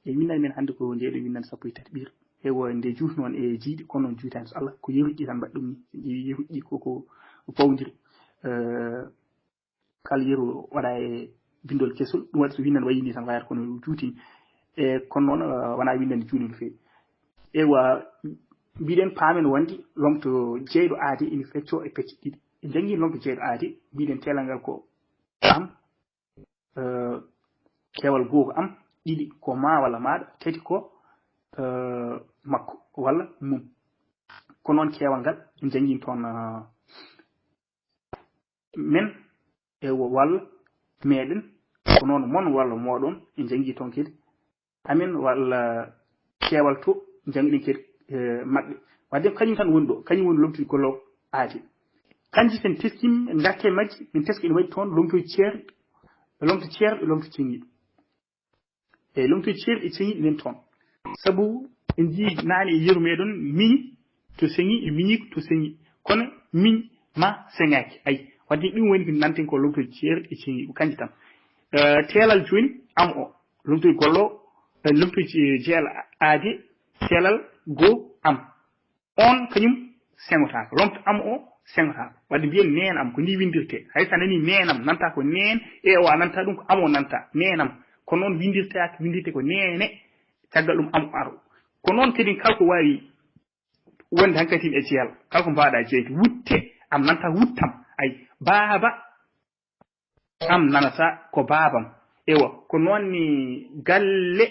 e winndande men hannde ko nde ɗo winndande 13 ɓiir ewo nde juuti noon e jiiɗi kono noon juutani so Allah ko yehuɗɗi tan mbaɗi ɗum ni yehuɗɗi koko fawndiri kala yeru waɗa e bindol kesol ɗum waɗi so winndande wayi ni tan wayata kono juutini e kono noon wona winndande juuni no feewi ewa mbiɗen paamen wonde lomto jeyɗo aade ina fecco e pecce ɗiɗi e janggi lomto jeyɗo aade mbiɗen teelal ngal ko am keewal goo ko am ɗiɗi ko ma walla maɗa tati ko makko walla mum ko noon keewal ngal en jangin toon men e walla meɗen ko noon mon walla moɗon en jangi toon kadi amen walla keewal to jangiɗen kadi maɓɓe wadde kañum tan woni ɗo kañum woni lomtude gollowo aade kanji sen teskima garke majji min teski ene waɗi toon lomtoji ceerɗi lomto ceerɗo lomto ceŋiɗo e lomtoji ceerɗi e ceŋiɗi nen toon sabu en jii naane e yeru meɗon miñi to seŋi e miñi to seŋi kono miñ ma seŋaki ayi wadde ɗum woni ko nanten ko lomtoji ceerɗi e ceŋiɗo kanji tan teelal joni am o lomtoji gollowo lomtoji jeyal aade teelal goo am on kañum seŋotako lomto am o seŋotako wadde mbiyen neen am ko ni windirte hay sa nani neen am nanta ko neen e o a nanta ɗum ko am o nanta neen am ko noon windirte ko neene caggal ɗum am aro ko noon kadi kalko wawi wonde hankkadi e jeyal kalko mbaɗa jeyde wutte am nanta wuttam ay baaba am nanata ko baabam ewa ko noon ni galle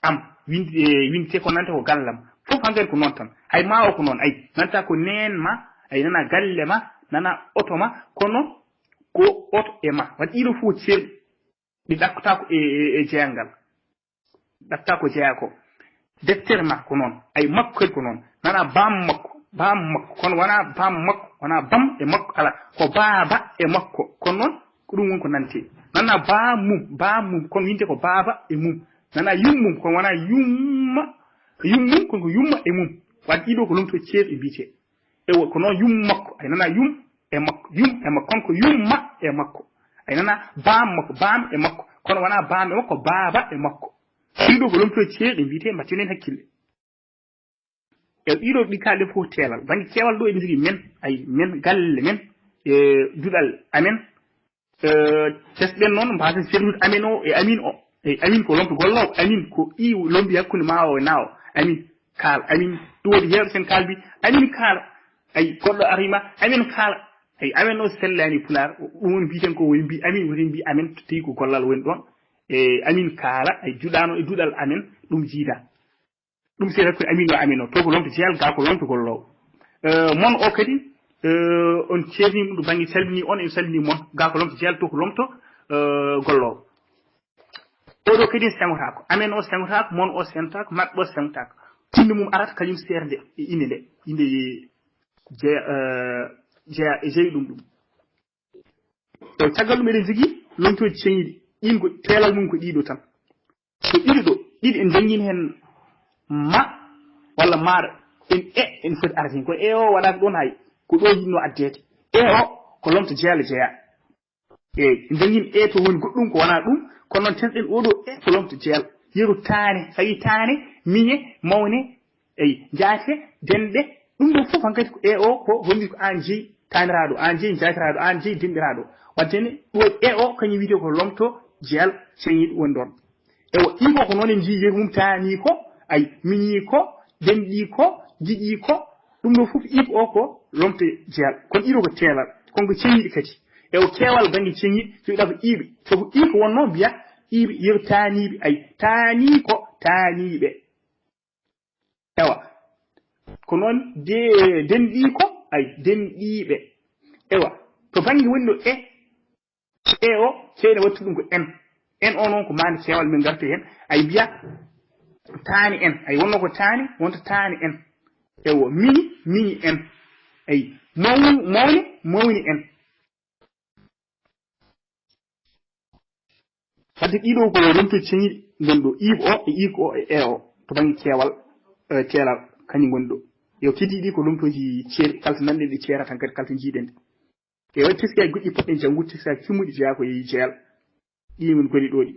am windite ko nanta ko gallam fof hankkadi ko noon tan hay ma o ko noon ay nanta ko neen ma ay nana galle ma nana oto ma kono ko oto e ma wadde ɗiɗo fof ceerɗi ɗi ɗakkotako e jeyal ngal ɗakkata ko jeeya ko deftere ma ko noon ay makko kadi ko noon nana bam makko kono wona bam makko wona bam e makko ala ko baaba e makko kono noon ko ɗum woni ko nante nana bam mum kono winte ko baaba e mum nana yummum kono wona yummum kono ko yumma e mum wadde ɗiɗo ko lomto ceerɗi mbiyete ewo ko noon yum makko ay nana yum e makko kono ko yumma e makko ay nana bam makko bam e makko kono wona bam e makko baaba e makko ɗiɗo ko lomto ceerɗi mbiyete mbattinen hakkille e ɗiɗo ɗi kalɗe fof teelal banggue keewal ɗo eɗen jogui men ay men galle men e duɗal amen tesɗen noon mbasen sernude amen o e amin o e amin ko lomto gollowo amin ko iw lombi hakkude ma o e na o amin kaal amin ɗuwoɗi heewɓe sen kalbi amin kaala ay goɗɗo arima amin kaala ay amen o sellani pulaar ɗum woni mbiten ko woni mbi amin woni mbi amen tawi ko gollal woni ɗon e amin kaala ay juɗano e duɗal amen ɗum jiida ɗum seeɗa hakkude amin o amin o to ko lomto jeyal ga ko lomto gollowo mon o kadi on ceernima ɗum ɗo banggue salmini on en salmini mon ga ko lomto jeyal to ko lomto gollowo oɗo kadi sengotako amen o sengotako mon o sengotako maɓɓe o sengotako inde mum arata kañum seerde e inde nde inde jeya e jeyi ɗum to caggal ɗum eɗen jogui lomtoji ceŋiɗi ɗin ko teelal mum ko ɗiɗo tan ko ɗiɗi ɗo ɗiɗi en jangguin hen ma walla maɗa en foti arde hen ko e o waɗaka ɗon hay ko ɗo yinno addede e o ko lomto jeyal jeeya eyyi en jangguin e to woni goɗɗum ko wona ɗum kono noon tenɗen oɗo e ko lomto jeyal yeru taane tawi taane miñe mawne eyi jaate denɗe ɗum ɗo fof hankkadi ko e o ko holli ko an jeeyi taniraɗo an jeeyi jatiraɗo an jeeyi denɗiraɗo waddene ɗo e o kañum wiyete ko lomto jeyal ceŋiɗo woni ɗon ewo ɗiko ko noon en jii yeru mum taani ko ay miñi ko denɗi ko jiɗi ko ɗum ɗo fof iko o ko lomto jeyal kono ɗiɗo ko teelal kono ko ceŋiɗi kadi ewo keewal banggue ceŋiɗi joɗiɗa ko iɓe soko iko wonno mbiya iɓe yeru taaniɓe ay taani ko taaniɓe ewa ko noon denɗi ko ay denɗiɓe ewa to banggue woni ɗo e o seyɗa wattu ɗum ko en o noon ko mande keewal min garta hen ay mbiya taani en ay wonno ko taani wonto taani en ewo miñi en ay mawni en wadde ɗiɗo ko lomtoji ceŋiɗi gon ɗo iiɓo o e iko o e o to banggue keewal teelal kañum goni ɗo yo kedi ɗi ko lomtoji ceeri kalto nanɗen ɗi ceera tan kadi kalto jiiɗen e waɗi teskaji goɗɗi poɗɗen janggude teskaji timmuɗi jeeya ko yeeyi jeyal ɗi min goni ɗo ɗi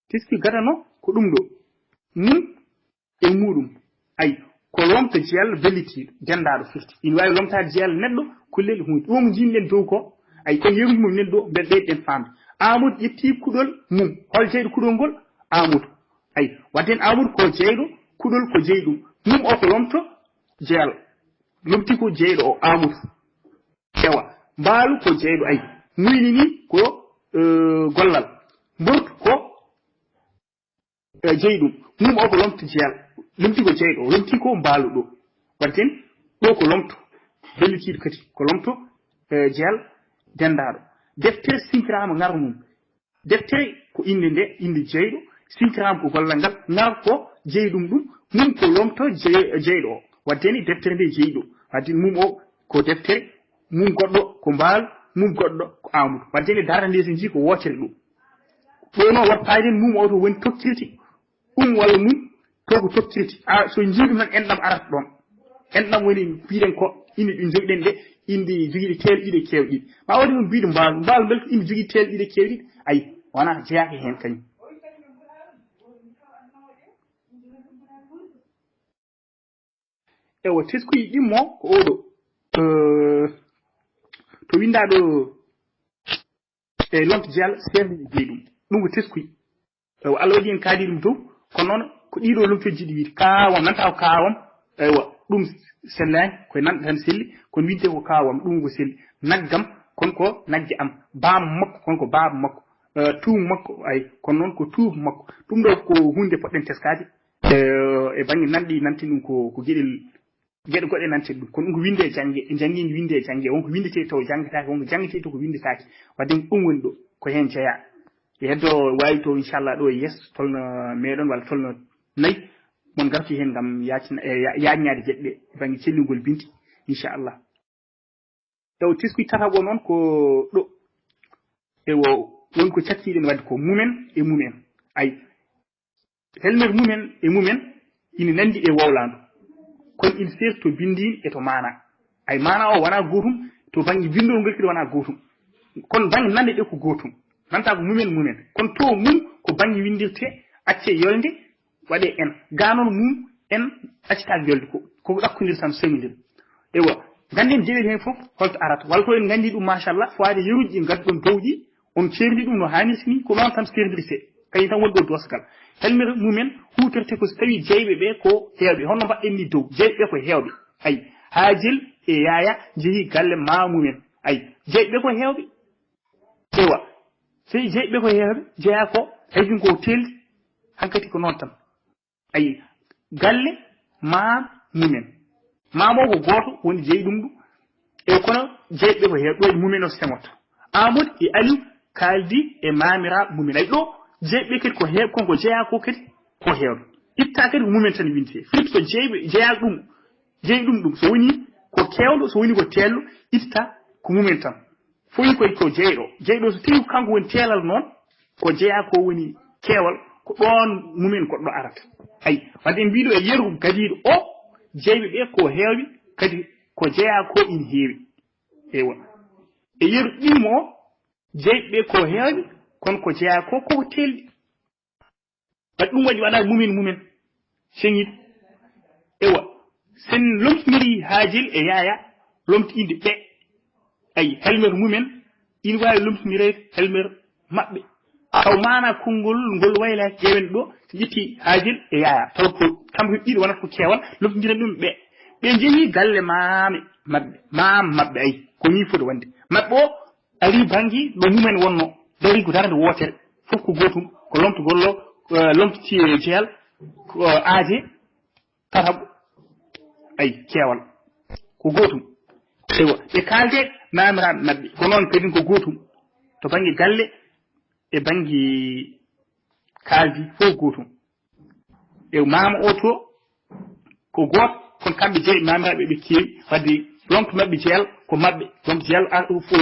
teski gadano ko ɗum ɗo mum e muɗum ay ko lomta jeyal bellitiɗo dendaɗo firti ina wawi lomtade jeyal neɗɗo kullel hunde ɗum jinɗen dow ko ay kon yeru mum nen ɗo mbeɗa ɓeyɗen famde amadou ƴetti kuɗol mum hol jeyɗo kuɗol ngol amadou ay wadden amadou ko jeyɗo kuɗol ko jeyi ɗum mum o ko lomto jeyal lomti ko jeyɗo o amadou ewa mbaalu ko jeyɗo ay muyni ni ko gollal mbortu ko jeyi ɗum mum o ko lomto jeyal lomti ko jeyɗo o lomti ko mbaalu ɗo wadden ɗo ko lomto bellitiɗo kadi ko lomto jeyal dendaɗo deftere sinkirama ngar mum deftere ko inde nde inde jeyɗo sinkirama ko gollal ngal ngar ko jeyi ɗum ɗum mum ko lomto jeyɗo o waddeni deftere nde jeyiɗo wadde mum o ko deftere mum goɗɗo ko mbaalu mum goɗɗo ko amadou waddeni darde nde so jii ko wotere ɗum ɗo noon wat payden mum o to woni tokkirti walla mum to ko tokkirti so jiiɗum tan enɗam arata ɗon enɗam woni mbiɗen ko inde ɗi jogiɗen ɗe inde jogiiɗe telɗiɗe kewɗiɗi ma waɗi mum mbiɗo mbaalu mbel ko inde jogii telɗiɗe kewɗiɗi ayi wona jeeyaka heen kañum ewa teskuji ɗimmo ko oɗo to windaɗo e lomto jeyal sefnde jeyi ɗum ko teskuyi ewa Allah waɗi en kaali ɗum dow kono noon ko ɗiɗo lomtoji ɗi wiide kawam nanta ko kawam ewa ɗum sellani koye nanɗo tan selli kono winte ko kawam ɗum ko selli naggam kono ko nagge am bam makko kono ko baba makko tuumu makko ay kono noon ko tuubu makko ɗum ɗo ko hunde poɗɗen teskade e banggue nanɗi nanti ɗum ko geɗe goɗɗe nante ɗum kono ɗum ko winde e jangge janggini winde e jangge wonko windete taw janggetake wonko janggetete to ko windetake wadde ɗum woni ɗo ko hen jeeya heddo wawi to inchallah ɗo e yesso tolno meɗon walla tolno nayyi mon garti hen gam yaññade gueɗe ɗe e banggue cellingol bindi inchallah taw teskuy tatago noon ko ɗo ewo wonko cattiɗen wadde ko mumen e mumen ay helmer mumen e mumen ina nandi e wowlandu kono il sert to bindin e to mana ay mana o wona gotum to banggue bindol ngol kadi wona gotum kono banggue nande ɗe ko gotum nanta ko mumen kono to mum ko banggue windirte acce yolde waɗe en ga noon mum en accitaki yolde koko ɗakkodir tan semidir ewa ganden jeeɗi hen foof holto arata walla to en gandi ɗum machallah fawade yeruji ɗi gaddi ɗon dowɗi on cerdi ɗum no hannirta ni ko noon tan serdirte kañum tan woni ɗo dosgal helmir mumen hutorte ko so tawi jeyɓe ɓe ko heewɓe honno mbaɗɗen ni dow jeyɓe ɓe ko heewɓe ayi haajil e yaya jeehi galle ma mumen ayi jeyɓe ɓe ko heewɓe ewa so jeyɓe ɓe ko heewɓe jeeya ko haydin ko teldi hankkadi ko noon tan ayi galle ma mumen mamo ko goto woni jeeyi ɗum ɗum e kono jeyɓe ɓe ko heewɓe ɗo mumen o semoto amadou e aliou kaldi e mamiraɓe mumen ayi ɗo jeyɓe kadi ko heeɓ konko jeeya ko kadi ko heewɓe itta kadi ko mumen tan winte firti so jeyɓe jeeya ɗum jeeyi ɗum so woni ko kewɗo so woni ko tello itta ko mumen tan foyi koy ko jeyɗo so tawi kanko woni teelal noon ko jeeya ko woni keewal ko ɗon mumen goɗɗo arata ayi wadde en mbiɗo e yeru gadiɗo o jeyɓe ɓe ko heewɓe kadi ko jeeya ko ina heewi ewa e yeru ɗimmo o jeyɓe ɓe ko heewɓe kono ko jeeya ko koko telɗi wadde ɗum waɗi waɗa mumen seŋit ewa sen lomtimiri haajil e yaya lomtinde ɓe ayi helmer mumen ina wawi lomtimirede helmer maɓɓe taw mana konngol ngol waylaki ƴewen ɗo so ƴetti haajil e yaya taw ko kamɓe ɗiɗo wonata ko keewal lomtidiren ɗum ɓe jeehi galle mame maɓɓe ayi ko ni foti wonde maɓɓe o ari banggue ɗo mumen wonno dari ko darde wotere fof ko gotum ko lomto gollo lomtoti e jeyal ko aaje tataɓo ayi keewal ko gotum ewa ɓe kalde mamiraɓe maɓɓe ko noon kadi ko gotum to banggue galle e banggue kaldi fof gotum e mama o to ko goto kono kamɓe jeeyi mamiraɓe ɓe keewi wadde lomto maɓɓe jeyal ko maɓɓe lomto jeyal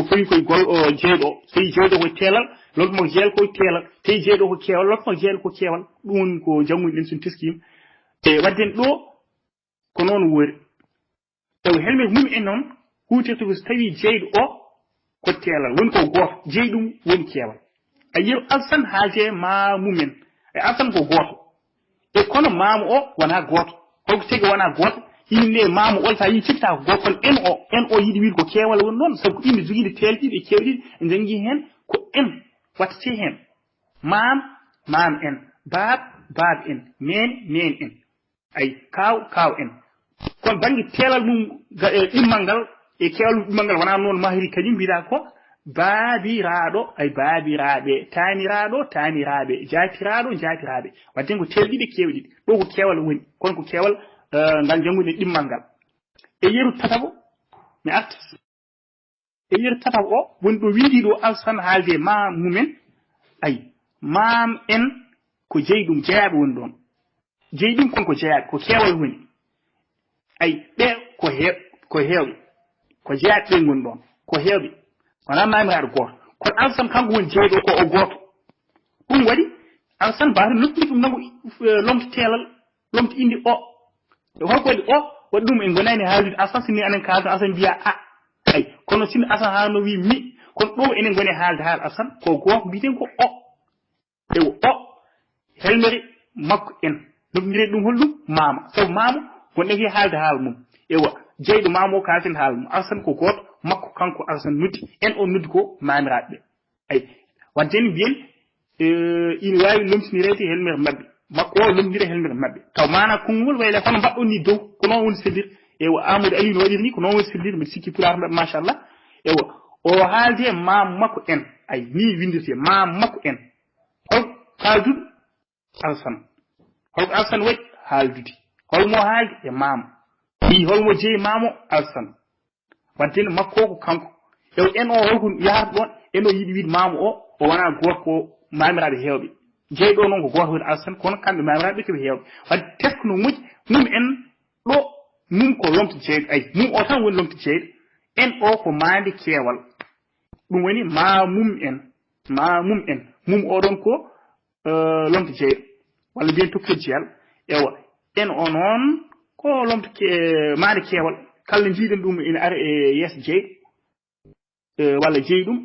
foyi koye gol jeyɗo o so tawi jeyɗo koye teelal lomto mo jeyal koye teelal tawi jeyɗo ko keewal lomto mo jeyal ko keewal ɗum woni ko janggude ɗen son teskima e wadden ɗo ko noon woori taw helmet mum en noon huutirta ko so tawi jeyɗo o ko teelal woni ko goto jeeyi ɗum woni keewal a yiru alsan haaje ma mumen e alsan ko goto e kono maamu o wona goto holko tigi wona goto inde maamu o sa yi citta ko goto en o yiɗi wiide ko keewal woni noon sabu ko inde jogiide telɗiɗe kewɗiɗe e jangi hen ko en wattete hen maam en baab en neen en ay kaw en kono bangi telal mum ɗimmal ngal e kewal ɗimmal ngal wona noon mahiri kañum mbiɗa ko baabiraɗo ay baabiraɓe taniraɓe jaatiraɓe wadde ko telɗiɗe kewɗiɗe ɗo ko kewal woni kono ko kewal ngal jangude ɗimmal ngal e yeru tatabo mi arta e yeru tatabo o woni ɗo windi ɗo alsan haalde ma mumen ay maam en ko jeyɗum jeyaɓe woni ɗon jeyɗum kon ko jeyaɓe ko kewal woni ay ɓe ko heewɓe ko jeyaɓe ɓe woni ɗon ko heewɓe wona mamiraɗo goto kono alsan kanko woni jeyɗo ko o goto ɗum waɗi alsan mbata nokkiri ɗum nango lomto telal lomto inde o holko waɗi o waɗi ɗum en gonani haaldude alsan sinni anen kaldo alsan mbiya ay kono sinno alsan haalno wi mi kono ɗo enen goni haalde haal alsan ko goto mbiten ko o ewo o helmere makko en nokkidire ɗum holɗum mama sabu mama gonɗen ki haalde haala mum ewa jeyɗo mama o kalten haala mum alsan ko goto makko kanko alsan nuddi en o nuddi ko mamiraɓe ɓe ay wadde en mbiyen ina wawi lomtinirede helmere mabɓe makko o lomdire helmere mabɓe taw mana konngol wayle hono mbaɗɗon ni dow ko noon woni sellir ewa amadou aliou no waɗiri ni ko noon woni sellir mbiɗa sikki pulaar mabɓe machallah ewa o haalde mam makko en ay ni windirte mam makko en hol haalduɗo alsan holko alsan waɗi haaldude holmo haaldi e mama holmo jeeyi mamo alsan wadde makko ko kanko ew en o holko yahata ɗon en o yiɗi wiide mama o wona goto ko mamiraɓe heewɓe jeyɗo noon ko goto woni alsan kono kamɓe mamiraɓe koɓe heewɓe wadde tesko no moƴƴi mum en ɗo mum ko lomto jeyɗo ay mum o tan woni lomto jeyɗo en o ko mande keewal ɗum woni mamum en mum oɗon ko lomto jeyɗo walla mbiyen tokkel jeyal ewa en o noon ko lomto mande keewal kala jiiɗen ɗum ina ara e yeeso jeyɗo walla jeyɗum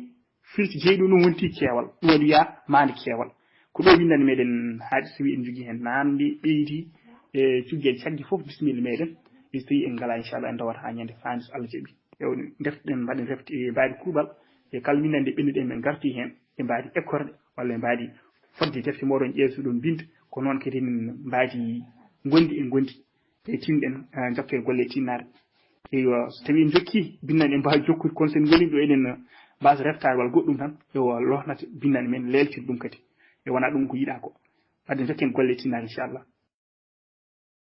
firti jeyɗum ɗum wonti keewal ɗum waɗi wiya mande keewal ko ɗo windande meɗen haaɗi so wi en jogui hen namde ɓeyti e cuggueje caggue foof bisimilla meɗen so tawi en ngala inchallah en dawata ha ñande fande so Allah jaaɓi ewne defteɗen mbaɗen refte e mbaɗi kuuɓal e kala windande ɓennuɗen men garti hen e mbaɗi écorde walla e mbaɗi fodde defte moɗon ƴeewsuɗon binta ko noon kadi en mbaɗi gondi e tinɗen jokke golle tinnare eyo so tawi en jokki binnan en mbawi jokkude kono sen goni ɗo eɗen mbasa reftare walla goɗɗum tan yo lohnata binnan men leltide ɗum kadi e wona ɗum ko yiiɗa ko wadde jokken golle tinnare inchallah